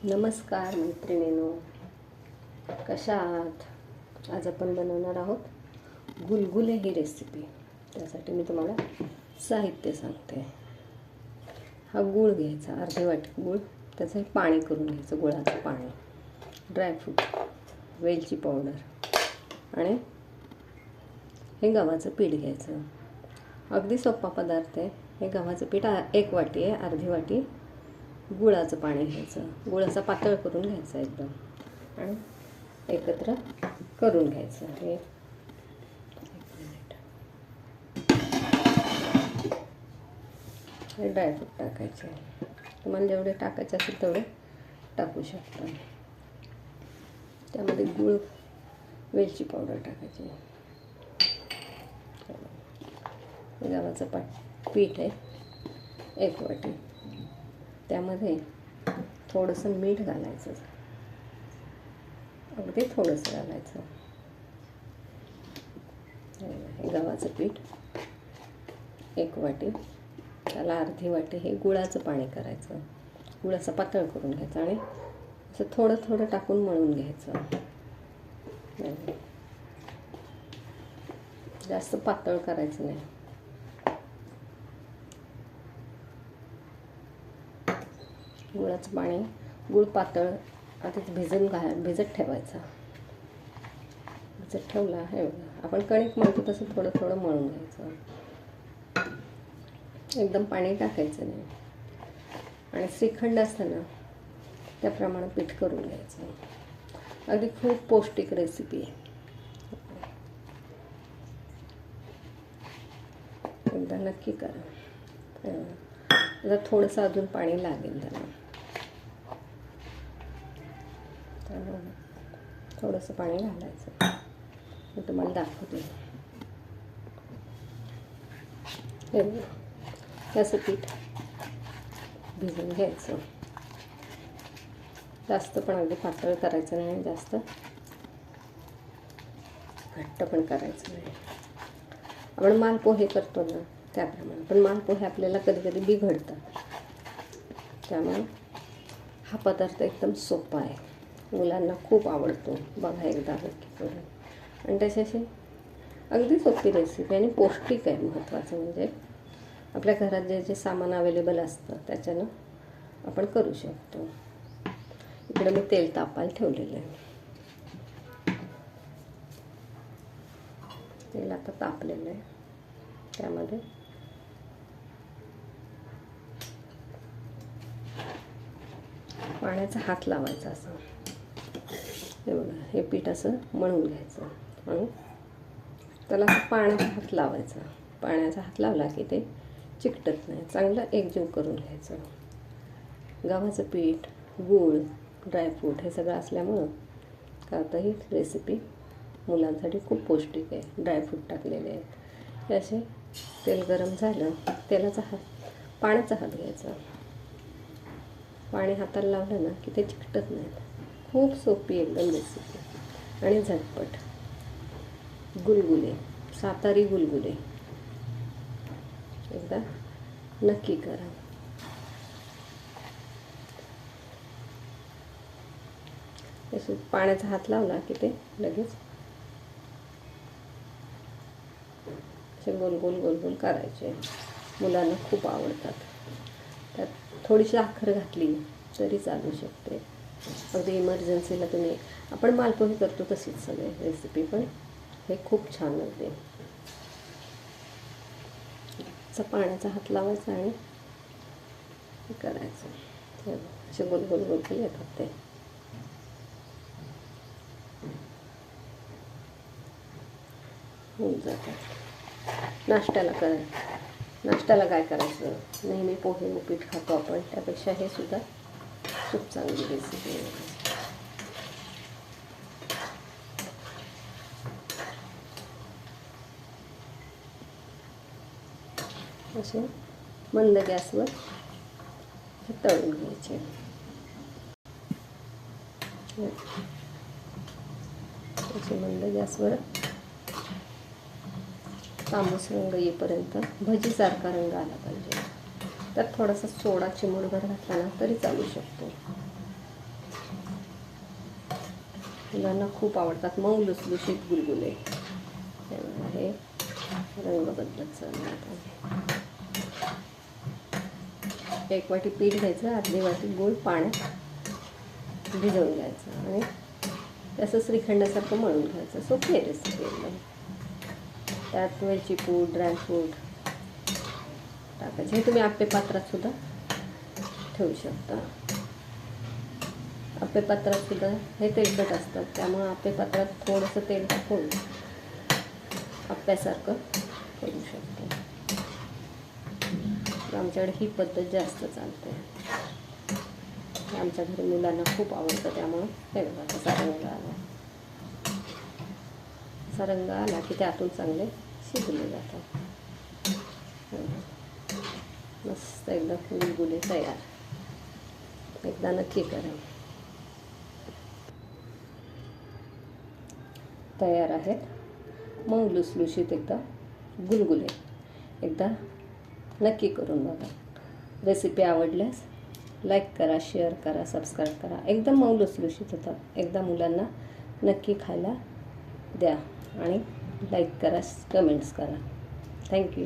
नमस्कार मैत्रिणींनो, कशा आहात? आज आपण बनवणार आहोत गुलगुले ही रेसिपी. त्यासाठी मी तुम्हाला साहित्य सांगते. हा गूळ घ्यायचा, अर्धी वाटी गूळ, त्याचं हे पाणी करून घ्यायचं, गुळाचं पाणी, ड्रायफ्रूट, वेलची पावडर आणि हे गव्हाचं पीठ घ्यायचं. अगदी सोपा पदार्थ आहे. हे गव्हाचं पीठ 1 वाटी आहे, अर्धी वाटी गुळाचं पाणी घ्यायचं, गुळाचा पातळ करून घ्यायचा एकदम आणि एकत्र करून घ्यायचं. हे ड्रायफ्रूट टाकायचे, तुम्हाला जेवढे टाकायचे असेल तेवढे टाकू शकता. त्यामध्ये गूळ, वेलची पावडर टाकायची. गव्हाचं पीठ आहे 1 वाटी, त्यामध्ये थोडंसं मीठ घालायचं, अगदी थोडंसं घालायचं. हे गव्हाचं पीठ 1 वाटी, त्याला अर्धी वाटी हे गुळाचं पाणी करायचं, गुळाचं पातळ करून घ्यायचं आणि असं थोडं थोडं टाकून मळून घ्यायचं. जास्त पातळ करायचं नाही. गुळाचं पाणी, गूळ पातळ आधीच भिजत ठेवायचा. भिजत ठेवला हे आपण कणिक मळतो तसं थोडं थोडं मळून घ्यायचं, एकदम पाणी टाकायचं नाही. आणि श्रीखंड असतं ना, त्याप्रमाणे पीठ करून घ्यायचं. अगदी खूप पौष्टिक रेसिपी आहे. एकदा नक्की करा. आता थोडंसं अजून पाणी लागेल त्याला, थोडंसं पाणी घालायचं. मी तुम्हाला दाखवते. त्याचं पीठ भिजून घ्यायचं. जास्त पण अगदी पातळ करायचं नाही, जास्त घट्ट पण करायचं नाही. आपण मालपोहे करतो ना त्याप्रमाणे, पण मालपोहे आपल्याला कधी कधी बिघडतात. त्यामुळे हा पदार्थ एकदम सोपा आहे, मुलांना खूप आवडतो. बघा एकदा नक्की करून. आणि त्याच्याशी अगदी सोपी रेसिपी आणि पौष्टिक आहे. महत्त्वाचं म्हणजे आपल्या घरात जे जे सामान अवेलेबल असतं त्याच्यानं आपण करू शकतो. इकडे मी तेल तापायला ठेवलेलं आहे. तेल आता तापलेलं आहे. त्यामध्ये पाण्याचा हात लावायचा. असं एवढं हे पीठ असं मळून घ्यायचं आणि त्याला असं पाण्याचा हात लावायचा. पाण्याचा हात लावला की ते चिकटत नाही. चांगलं एकजीव करून घ्यायचं. गव्हाचं पीठ, गूळ, ड्रायफ्रूट हे सगळं असल्यामुळं का आता ही रेसिपी मुलांसाठी खूप पौष्टिक आहे. ड्रायफ्रूट टाकलेले आहेत. हे असे तेल गरम झालं, तेलाचा हात, पाण्याचा हात घ्यायचा. पाणी हाताला लावलं ना की ते चिकटत नाहीत. खूप सोपी एकदम रेसिपी आणि झटपट. गुलगुले, सातारी गुलगुले एकदा नक्की करा. असे पाण्याचा हात लावला की ते लगेच असे गोल गोल गोल गोल करायचे. मुलांना खूप आवडतात. त्यात थोडीशी साखर घातली तरी चालू शकते. अगदी इमर्जन्सीला तुम्ही, आपण मालपोहे करतो तशीच सगळे रेसिपी, पण हे खूप छान होते. पाण्याचा हात लावायचा आणि करायचं. असे गोल गोल गोल गोल येतात ते. होऊन जातात. नाश्त्याला काय करायचं, नेहमी पोहे उपीट खातो आपण, त्यापेक्षा हे सुद्धा खूप चांगली रेसिपी आहे. असे मंद गॅसवर तळून घ्यायचे. असे मंद गॅसवर तांबूस रंग येईपर्यंत, भजीसारखा रंग आला पाहिजे. त्यात थोडासा सोडा चिमूटभर घातला ना तरी चालू शकतो. मुलांना खूप आवडतात मऊ लुसलुशीत गुलगुले. हे रंग बदलत चालला. 1 वाटी पीठ घ्यायचं, अर्धी वाटी गूळ पाण्यात भिजवून घ्यायचं आणि तसं श्रीखंडासारखं मळून घ्यायचं. सोपी आहे रेसिपी एकदम. त्यात वेलची पूड, ड्रायफ्रूट टाकायचे. हे तुम्ही आप्पे पात्रात सुद्धा ठेवू शकता. आप्पे पात्रात सुद्धा हे तेलकट असतात, त्यामुळे आप्पे पात्रात थोडंसं तेल टाकून आप्प्यासारखं करू शकतो. आमच्याकडे ही पद्धत जास्त चालते. आमच्या घरी मुलांना खूप आवडतं, त्यामुळं हे बघा कसा रंग आला. असा रंग आला की त्यातून चांगले शिजले जातात. मस्त एकदम गुलगुले तयार. एकदा नक्की करा. तयार आहेत मऊ लुसलुशीत एकदा गुलगुले. एकदा नक्की करून बघा. रेसिपी आवडल्यास लाईक करा, शेअर करा, सबस्क्राईब करा. एकदम मऊ लुसलुशीत होतात. एकदा मुलांना नक्की खायला द्या आणि लाईक करा, कमेंट्स करा. थँक्यू.